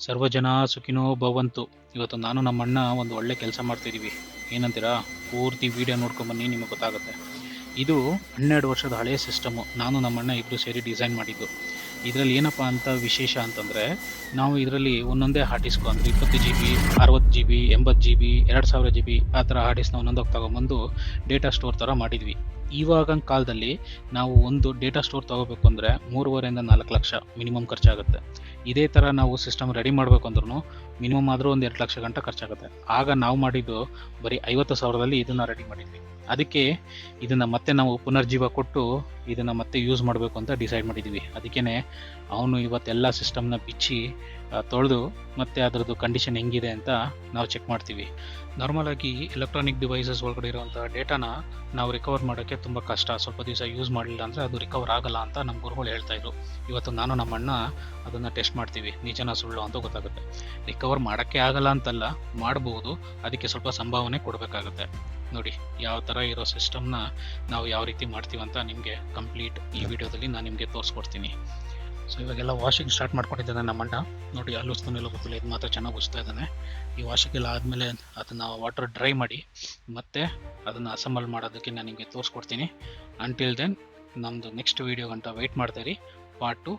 ಸರ್ವಜನ ಸುಖಿನೋ ಭವಂತು. ಇವತ್ತು ನಾನು ನಮ್ಮ ಅಣ್ಣ ಒಂದು ಒಳ್ಳೆ ಕೆಲಸ ಮಾಡ್ತಿದ್ದೀವಿ. ಏನಂತೀರಾ? ಪೂರ್ತಿ ವಿಡಿಯೋ ನೋಡ್ಕೊಂಬನ್ನಿ, ನಿಮಗೆ ಗೊತ್ತಾಗುತ್ತೆ. ಇದು 12 ವರ್ಷದ ಹಳೆಯ ಸಿಸ್ಟಮು. ನಾನು ನಮ್ಮ ಅಣ್ಣ ಇಬ್ಬರು ಸೇರಿ ಡಿಸೈನ್ ಮಾಡಿದ್ದು. ಇದರಲ್ಲಿ ಏನಪ್ಪ ಅಂತ ವಿಶೇಷ ಅಂತಂದರೆ, ನಾವು ಇದರಲ್ಲಿ ಒಂದೊಂದೇ ಹಾರ್ಡ್ ಡಿಸ್ಕು ಅಂದರೆ 20 GB, 60 GB, 80 GB, 2000 GB ಆ ಥರ ಹಾರ್ಡ್ ಡಿಸ್ಕ್ನ ಒಂದೊಂದಕ್ಕೆ ತೊಗೊಂಬಂದು ಡೇಟಾ ಸ್ಟೋರ್ ಥರ ಮಾಡಿದ್ವಿ. ಇವಾಗಿನ ಕಾಲದಲ್ಲಿ ನಾವು ಒಂದು ಡೇಟಾ ಸ್ಟೋರ್ ತೊಗೋಬೇಕು ಅಂದರೆ 3.5 ಇಂದ 4 ಲಕ್ಷ ಮಿನಿಮಮ್ ಖರ್ಚಾಗುತ್ತೆ. ಇದೇ ಥರ ನಾವು ಸಿಸ್ಟಮ್ ರೆಡಿ ಮಾಡಬೇಕು ಅಂದ್ರೂ ಮಿನಿಮಮ್ ಆದರೂ ಒಂದು 2 ಲಕ್ಷ ಗಂಟ ಖರ್ಚಾಗುತ್ತೆ. ಆಗ ನಾವು ಮಾಡಿದ್ದು ಬರೀ 50,000ದಲ್ಲಿ ಇದನ್ನು ರೆಡಿ ಮಾಡಿದ್ವಿ. ಅದಕ್ಕೆ ಇದನ್ನು ಮತ್ತೆ ನಾವು ಪುನರ್ಜೀವ ಕೊಟ್ಟು ಇದನ್ನು ಮತ್ತೆ ಯೂಸ್ ಮಾಡಬೇಕು ಅಂತ ಡಿಸೈಡ್ ಮಾಡಿದ್ವಿ. ಅದಕ್ಕೇ ಅವನು ಇವತ್ತೆಲ್ಲ ಸಿಸ್ಟಮ್ನ ಬಿಚ್ಚಿ ತೊಳೆದು ಮತ್ತೆ ಅದರದ್ದು ಕಂಡೀಷನ್ ಹೆಂಗಿದೆ ಅಂತ ನಾವು ಚೆಕ್ ಮಾಡ್ತೀವಿ. ನಾರ್ಮಲಾಗಿ ಎಲೆಕ್ಟ್ರಾನಿಕ್ ಡಿವೈಸಸ್ ಒಳಗಡೆ ಇರುವಂಥ ಡೇಟಾನ ನಾವು ರಿಕವರ್ ಮಾಡೋಕ್ಕೆ ತುಂಬ ಕಷ್ಟ. ಸ್ವಲ್ಪ ದಿವಸ ಯೂಸ್ ಮಾಡಲಿಲ್ಲ ಅಂದರೆ ಅದು ರಿಕವರ್ ಆಗಲ್ಲ ಅಂತ ನಮ್ಮ ಗುರುಗಳು ಹೇಳ್ತಾಯಿದ್ರು. ಇವತ್ತು ನಾನು ನಮ್ಮ ಅಣ್ಣ ಅದನ್ನು ಟೆಸ್ಟ್ ಮಾಡ್ತೀವಿ, ನಿಜನ ಸುಳ್ಳು ಅಂತ ಗೊತ್ತಾಗುತ್ತೆ. ರಿಕವರ್ ಮಾಡೋಕ್ಕೆ ಆಗಲ್ಲ ಅಂತಲ್ಲ, ಮಾಡ್ಬೋದು, ಅದಕ್ಕೆ ಸ್ವಲ್ಪ ಸಂಭಾವನೆ ಕೊಡಬೇಕಾಗುತ್ತೆ. ನೋಡಿ ಯಾವ ಥರ ಇರೋ ಸಿಸ್ಟಮ್ನ ನಾವು ಯಾವ ರೀತಿ ಮಾಡ್ತೀವಿ ಅಂತ ನಿಮಗೆ ಕಂಪ್ಲೀಟ್ ಈ ವಿಡಿಯೋದಲ್ಲಿ ನಾನು ನಿಮಗೆ ತೋರಿಸ್ಕೊಡ್ತೀನಿ. ಸೊ ಇವಾಗೆಲ್ಲ ವಾಷಿಂಗ್ ಸ್ಟಾರ್ಟ್ ಮಾಡ್ಕೊಂಡಿದ್ದಾನೆ ನಮ್ಮ ಅಣ್ಣ. ನೋಡಿ ಅಲ್ಲಿ ಉಸ್ತಾನೆಲ್ಲ ಗೊತ್ತಿಲ್ಲ, ಇದು ಮಾತ್ರ ಚೆನ್ನಾಗಿ ಉಸ್ತಾ ಇದ್ದಾನೆ. ಈ ವಾಷಿಂಗೆಲ್ಲ ಆದಮೇಲೆ ಅದನ್ನು ವಾಟರ್ ಡ್ರೈ ಮಾಡಿ ಮತ್ತೆ ಅದನ್ನು ಅಸೆಂಬಲ್ ಮಾಡೋದಕ್ಕೆ ನಾನು ನಿಮಗೆ ತೋರಿಸ್ಕೊಡ್ತೀನಿ. ಅಂಟಿಲ್ ದೆನ್ ನಮ್ಮದು ನೆಕ್ಸ್ಟ್ ವೀಡಿಯೋ ಗಂಟ ವೆಯ್ಟ್ ಮಾಡ್ತಾಯಿರಿ. ಪಾರ್ಟ್ 2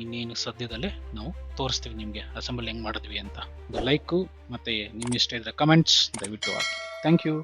ಇನ್ನೇನು ಸದ್ಯದಲ್ಲೇ ನಾವು ತೋರಿಸ್ತೀವಿ ನಿಮಗೆ ಅಸೆಂಬಲ್ ಹೆಂಗೆ ಮಾಡಿದ್ವಿ ಅಂತ. ಒಂದು ಲೈಕು ಮತ್ತು ನಿಮ್ಮ ಇಷ್ಟ ಇದ್ದರೆ ಕಮೆಂಟ್ಸ್ ದಯವಿಟ್ಟು ಹಾಕಿ. Thank you.